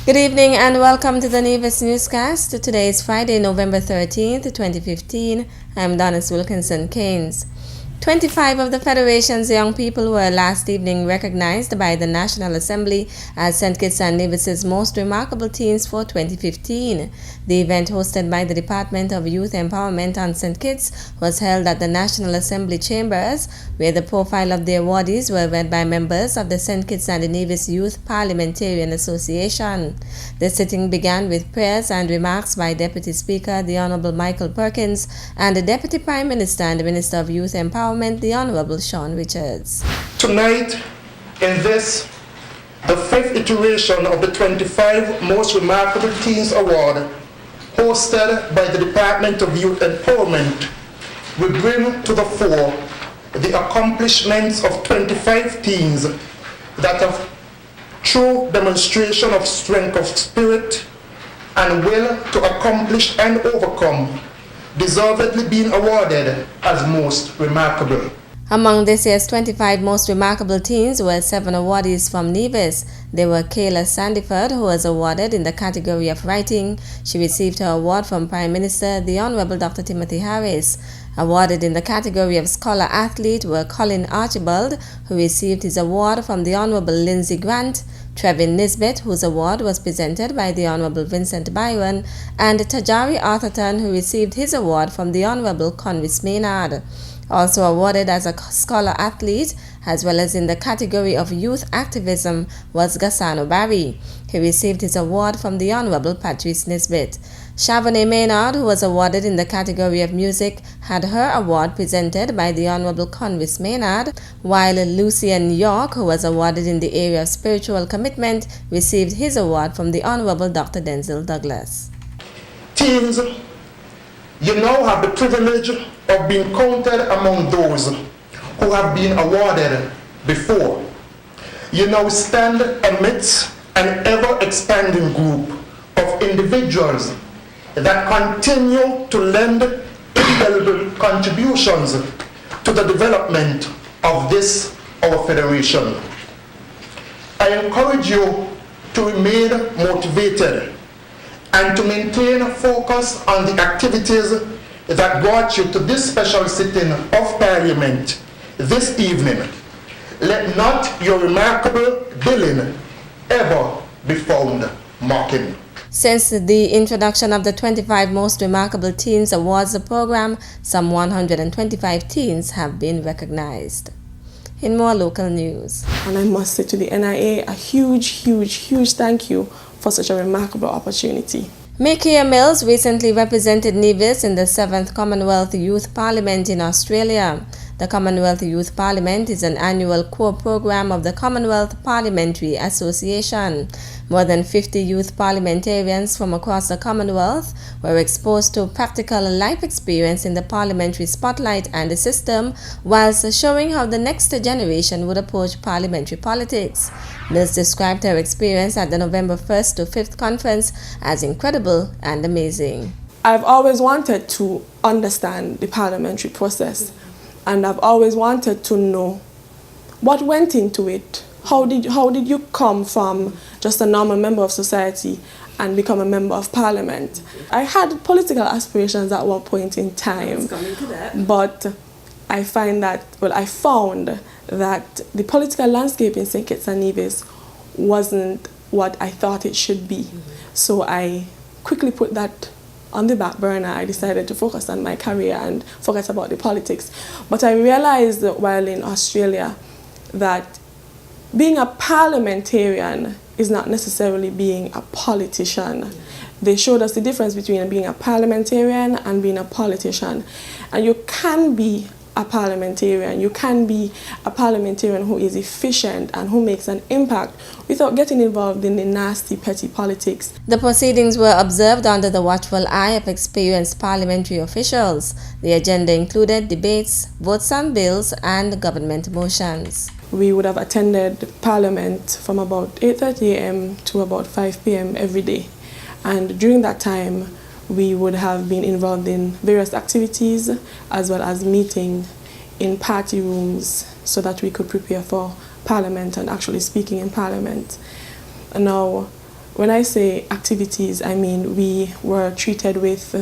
Good evening and welcome to the Nevis Newscast. Today is Friday, November 13th, 2015. I'm Donis Wilkinson Keynes. 25 of the Federation's young people were last evening recognized by the National Assembly as St. Kitts and Nevis's most remarkable teens for 2015. The event, hosted by the Department of Youth Empowerment on St. Kitts, was held at the National Assembly chambers, where the profile of the awardees were read by members of the St. Kitts and Nevis Youth Parliamentarian Association. The sitting began with prayers and remarks by Deputy Speaker the Honorable Michael Perkins and the Deputy Prime Minister and the Minister of Youth Empowerment the Honorable Sean Richards. Tonight, in this, the fifth iteration of the 25 Most Remarkable Teens Award, hosted by the Department of Youth Empowerment, we bring to the fore the accomplishments of 25 teens that have, through demonstration of strength of spirit and will to accomplish and overcome, deservedly been awarded as most remarkable. Among this year's 25 most remarkable teens were 7 awardees from Nevis. They were Kayla Sandiford, who was awarded in the category of writing. She received her award from Prime Minister the Honorable Dr. Timothy Harris. Awarded in the category of scholar athlete were Colin Archibald, who received his award from the Honorable Lindsay Grant, Trevin Nisbet, whose award was presented by the Honorable Vincent Byron, and Tajari Arthurton, who received his award from the Honorable Convis Maynard. Also awarded as a scholar athlete, as well as in the category of youth activism, was Gassano Barry. He received his award from the Honorable Patrice Nisbet. Chavonnet Maynard, who was awarded in the category of music, had her award presented by the Honorable Convis Maynard, while Lucian York, who was awarded in the area of spiritual commitment, received his award from the Honorable Dr. Denzel Douglas. Teens, you now have the privilege of being counted among those who have been awarded before. You now stand amidst an ever-expanding group of individuals that continue to lend indelible contributions to the development of this, our federation. I encourage you to remain motivated and to maintain focus on the activities that brought you to this special sitting of Parliament this evening. Let not your remarkable billing ever be found mocking. Since the introduction of the 25 Most Remarkable Teens Awards program, some 125 teens have been recognized. In more local news. And I must say to the NIA a huge thank you for such a remarkable opportunity. Mikia Mills recently represented Nevis in the 7th Commonwealth Youth Parliament in Australia. The Commonwealth Youth Parliament is an annual core program of the Commonwealth Parliamentary Association. More than 50 youth parliamentarians from across the Commonwealth were exposed to practical life experience in the parliamentary spotlight and the system, whilst showing how the next generation would approach parliamentary politics. Mills described her experience at the November 1st to 5th conference as incredible and amazing. I've always wanted to understand the parliamentary process, and I've always wanted to know what went into it. How did you come from just a normal member of society and become a member of parliament? I had political aspirations at one point in time, but I found that the political landscape in St. Kitts and Nevis wasn't what I thought it should be. So I quickly put that on the back burner. I decided to focus on my career and forget about the politics. But I realized that while in Australia that being a parliamentarian is not necessarily being a politician. They showed us the difference between being a parliamentarian and being a politician. And you can be a parliamentarian. You can be a parliamentarian who is efficient and who makes an impact without getting involved in the nasty, petty politics. The proceedings were observed under the watchful eye of experienced parliamentary officials. The agenda included debates, votes on bills, and government motions. We would have attended Parliament from about 8:30 a.m. to about 5 p.m. every day. And during that time, we would have been involved in various activities as well as meeting in party rooms so that we could prepare for Parliament and actually speaking in Parliament. Now, when I say activities, I mean we were treated with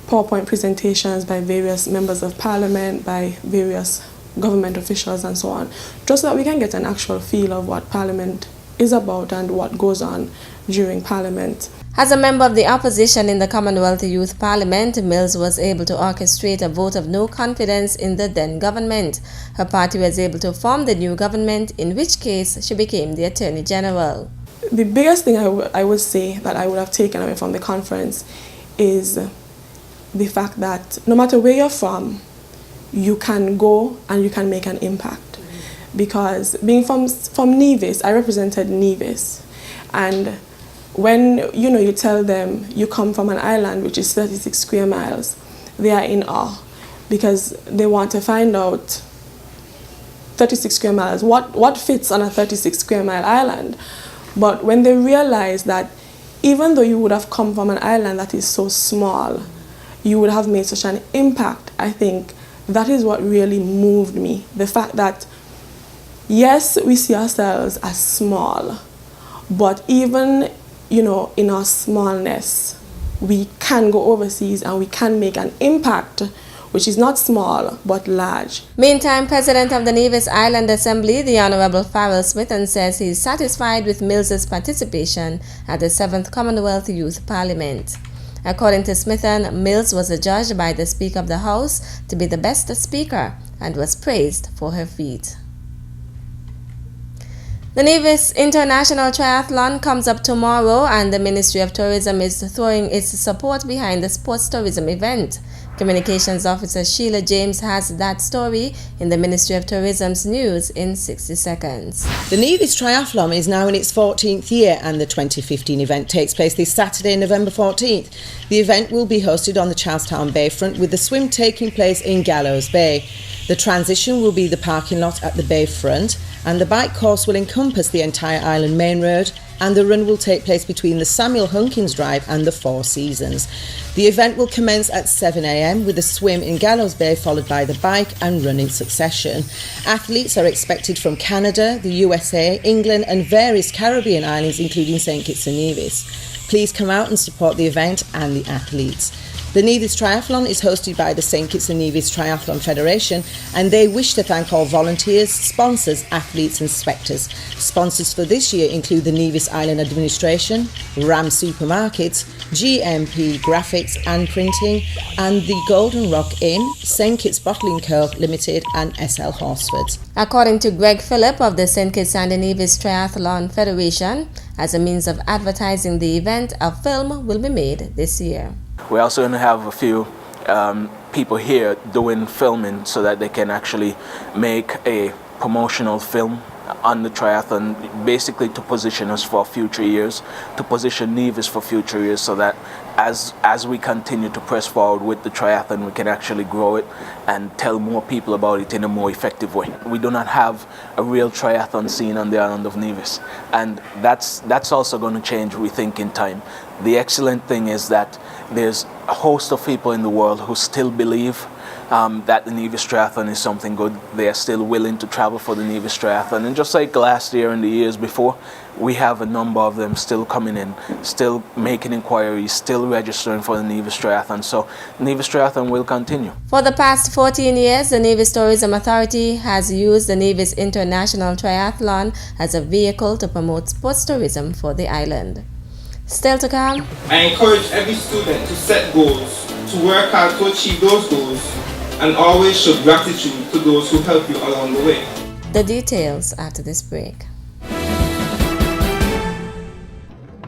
PowerPoint presentations by various members of parliament, by various government officials and so on, just so that we can get an actual feel of what parliament is about and what goes on during parliament. As a member of the opposition in the Commonwealth Youth Parliament, Mills was able to orchestrate a vote of no confidence in the then government. Her party was able to form the new government, in which case she became the Attorney General. The biggest thing I would say that I would have taken away from the conference is the fact that no matter where you're from, you can go and you can make an impact. Because being from Nevis, I represented Nevis, and when you tell them you come from an island which is 36 square miles, they are in awe because they want to find out 36 square miles, what fits on a 36 square mile island. But when they realize that even though you would have come from an island that is so small, you would have made such an impact, I think that is what really moved me. The fact that, yes, we see ourselves as small, but even in our smallness, we can go overseas and we can make an impact, which is not small, but large. Meantime, President of the Nevis Island Assembly, the Honorable Farrell Smithon, says he is satisfied with Mills's participation at the 7th Commonwealth Youth Parliament. According to Smithon, Mills was adjudged by the Speaker of the House to be the best speaker and was praised for her feat. The Nevis International Triathlon comes up tomorrow, and the Ministry of Tourism is throwing its support behind the sports tourism event. Communications Officer Sheila James has that story in the Ministry of Tourism's news in 60 seconds. The Nevis Triathlon is now in its 14th year, and the 2015 event takes place this Saturday, November 14th. The event will be hosted on the Charlestown Bayfront, with the swim taking place in Gallows Bay. The transition will be the parking lot at the Bayfront, and the bike course will encompass the entire island main road, and the run will take place between the Samuel Hunkins Drive and the Four Seasons. The event will commence at 7 a.m. with a swim in Gallows Bay, followed by the bike and run in succession. Athletes are expected from Canada, the USA, England and various Caribbean islands, including St. Kitts and Nevis. Please come out and support the event and the athletes. The Nevis Triathlon is hosted by the St. Kitts and Nevis Triathlon Federation, and they wish to thank all volunteers, sponsors, athletes and spectators. Sponsors for this year include the Nevis Island Administration, Ram Supermarkets, GMP Graphics and Printing, and the Golden Rock Inn, St. Kitts Bottling Co. Limited and SL Horsford. According to Greg Phillip of the St. Kitts and Nevis Triathlon Federation, as a means of advertising the event, a film will be made this year. We're also going to have a few people here doing filming so that they can actually make a promotional film on the triathlon, basically to position us for future years, to position Nevis for future years, so that as we continue to press forward with the triathlon, we can actually grow it and tell more people about it in a more effective way. We do not have a real triathlon scene on the island of Nevis, and that's also going to change, we think, in time. The excellent thing is that there's a host of people in the world who still believe that the Nevis Triathlon is something good. They are still willing to travel for the Nevis Triathlon. And just like last year and the years before, we have a number of them still coming in, still making inquiries, still registering for the Nevis Triathlon. So the Nevis Triathlon will continue. For the past 14 years, the Nevis Tourism Authority has used the Nevis International Triathlon as a vehicle to promote sports tourism for the island. Still to come, I encourage every student to set goals, to work hard to achieve those goals, and always show gratitude to those who help you along the way. the details after this break.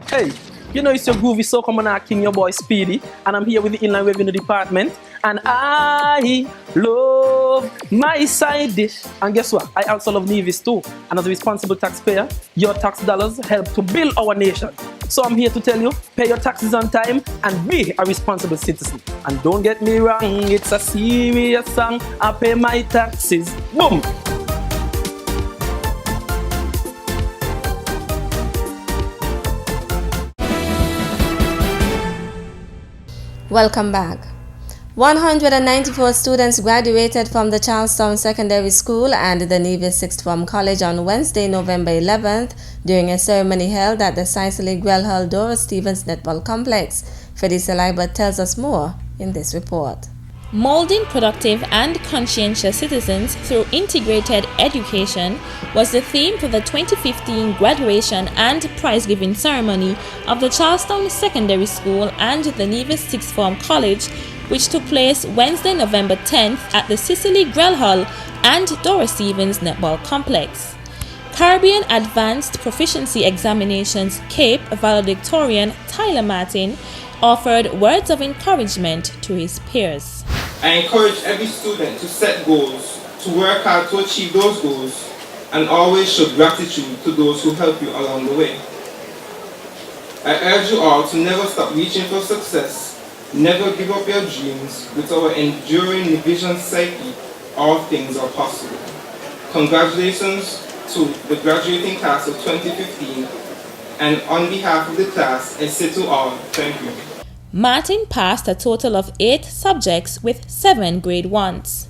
Hey, you know it's your groovy so come on king, your boy Speedy, and I'm here with the Inland Revenue Department, and I love my side dish. And guess what? I also love Nevis too. And as a responsible taxpayer, your tax dollars help to build our nation. So I'm here to tell you, pay your taxes on time and be a responsible citizen. And don't get me wrong, it's a serious song. I pay my taxes. Boom! Welcome back. 194 students graduated from the Charlestown Secondary School and the Nevis Sixth Form College on Wednesday, November 11th, during a ceremony held at the Cicely Grelhull Dora Stevens Netball Complex. Felicia Libert tells us more in this report. Molding productive and conscientious citizens through integrated education was the theme for the 2015 graduation and prize-giving ceremony of the Charlestown Secondary School and the Nevis Sixth Form College, which took place Wednesday, November 10th at the Cicely Grelhull and Dora Stevens Netball Complex. Caribbean Advanced Proficiency Examinations CAPE valedictorian Tyler Martin offered words of encouragement to his peers. I encourage every student to set goals, to work hard to achieve those goals, and always show gratitude to those who help you along the way. I urge you all to never stop reaching for success, never give up your dreams. With our enduring vision psyche, all things are possible. Congratulations to the graduating class of 2015, and on behalf of the class, I say to all, thank you. Martin passed a total of 8 subjects with 7 grade 1s.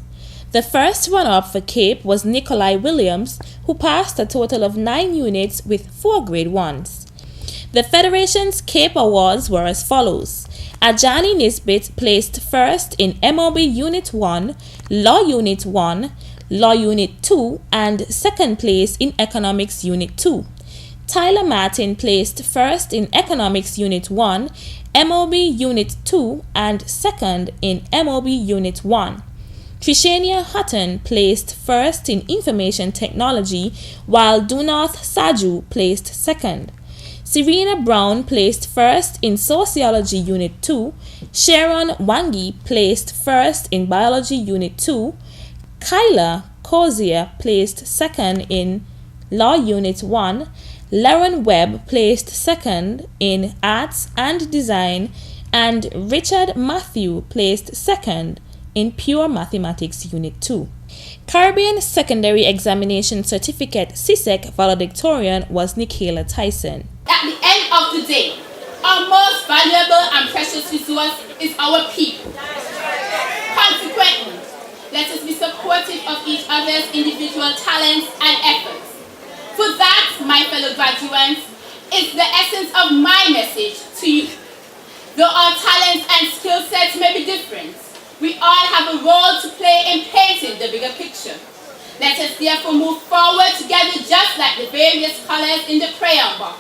The first runner-up for CAPE was Nikolai Williams, who passed a total of 9 units with 4 grade 1s. The Federation's CAPE awards were as follows. Ajani Nisbet placed first in MOB Unit 1, Law Unit 1, Law Unit 2, and second place in Economics Unit 2. Tyler Martin placed first in Economics Unit 1, MOB Unit 2, and second in MOB Unit 1. Trishania Hutton placed first in Information Technology, while Dunath Saju placed second. Serena Brown placed first in Sociology Unit 2, Sharon Wangi placed first in Biology Unit 2, Kyla Cozier placed second in Law Unit 1, Lauren Webb placed second in Arts and Design, and Richard Matthew placed second in Pure Mathematics Unit 2. Caribbean Secondary Examination Certificate CSEC valedictorian was Nikayla Tyson. At the end of the day, our most valuable and precious resource is our people. Consequently, let us be supportive of each other's individual talents and efforts. For that, my fellow graduates, is the essence of my message to you. Though our talents and skill sets may be different, we all have a role to play in painting the bigger picture. Let us therefore move forward together just like the various colors in the crayon box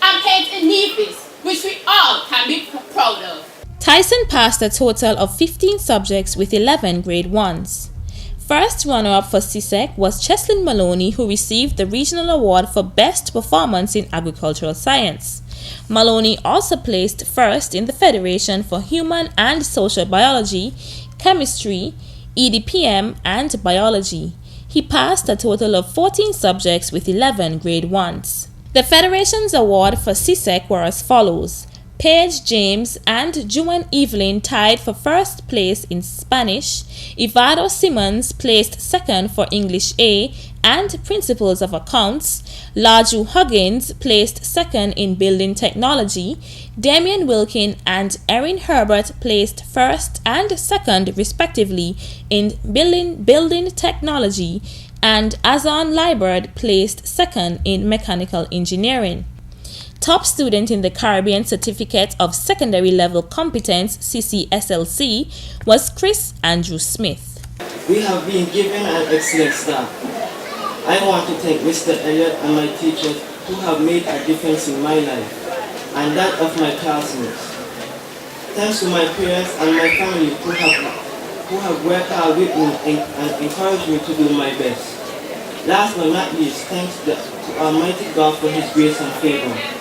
and paint a Nevis which we all can be proud of. Tyson passed a total of 15 subjects with 11 grade 1s. First runner-up for CSEC was Cheslin Maloney, who received the Regional Award for Best Performance in Agricultural Science. Maloney also placed first in the Federation for Human and Social Biology, Chemistry, EDPM, and Biology. He passed a total of 14 subjects with 11 grade 1s. The Federation's award for CSEC were as follows. Paige James and Juan Evelyn tied for first place in Spanish. Ivado Simmons placed second for English A and Principles of Accounts. Laju Huggins placed second in Building Technology. Damian Wilkin and Erin Herbert placed first and second respectively in Building Technology, and Azon Liberd placed second in Mechanical Engineering. Top student in the Caribbean Certificate of Secondary Level Competence CCSLC was Chris Andrew Smith. We have been given an excellent start. I want to thank Mr. Elliott and my teachers who have made a difference in my life and that of my classmates. Thanks to my parents and my family who have worked hard with me and encouraged me to do my best. Last but not least, thanks to Almighty God for His grace and favor.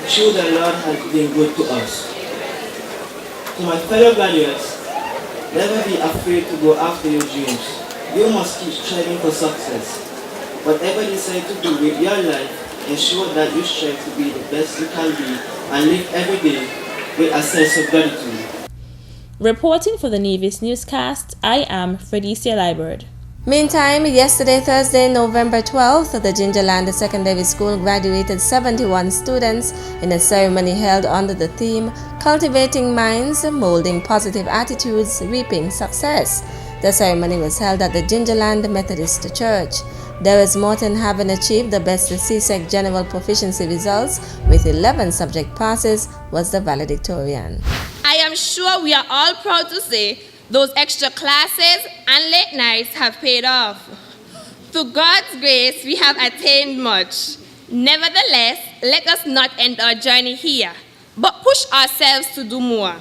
Sure, the Lord has been good to us. To my fellow graduates, never be afraid to go after your dreams. You must keep striving for success. Whatever you decide to do with your life, ensure that you strive to be the best you can be and live every day with a sense of gratitude. Reporting for the Nevis Newscast, I am Felicia Liberd. Meantime, yesterday, Thursday, November 12th, the Gingerland Secondary School graduated 71 students in a ceremony held under the theme Cultivating Minds, Molding Positive Attitudes, Reaping Success. The ceremony was held at the Gingerland Methodist Church. Darius Morton, having achieved the best CSEC General Proficiency results with 11 subject passes, was the valedictorian. I am sure we are all proud to say those extra classes and late nights have paid off. Through God's grace, we have attained much. Nevertheless, let us not end our journey here, but push ourselves to do more.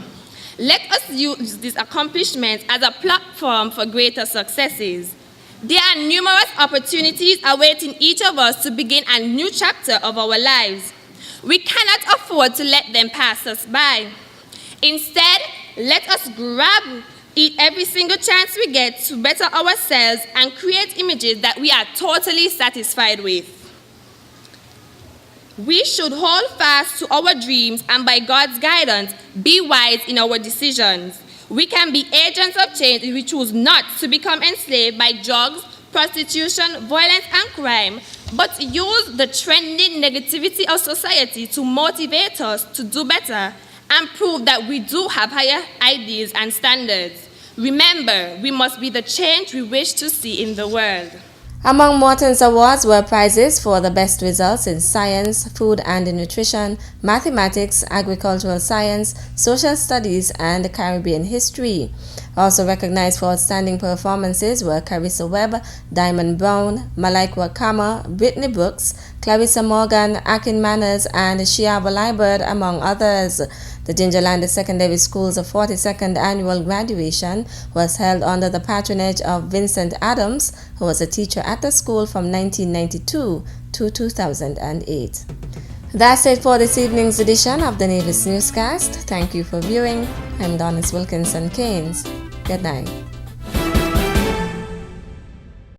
Let us use these accomplishments as a platform for greater successes. There are numerous opportunities awaiting each of us to begin a new chapter of our lives. We cannot afford to let them pass us by. Instead, let us grab every single chance we get to better ourselves and create images that we are totally satisfied with. We should hold fast to our dreams and, by God's guidance, be wise in our decisions. We can be agents of change if we choose not to become enslaved by drugs, prostitution, violence, and crime, but use the trending negativity of society to motivate us to do better and prove that we do have higher ideals and standards. Remember, we must be the change we wish to see in the world. Among Morton's awards were prizes for the best results in science, food and nutrition, mathematics, agricultural science, social studies, and Caribbean history. Also recognized for outstanding performances were Carissa Webb, Diamond Brown, Malaikwa Kama, Brittany Brooks, Clarissa Morgan, Akin Manners, and Shiava Liebert, among others. The Gingerland Secondary School's 42nd annual graduation was held under the patronage of Vincent Adams, who was a teacher at the school from 1992 to 2008. That's it for this evening's edition of the Nevis Newscast. Thank you for viewing. I'm Donis Wilkinson Keynes. Good night.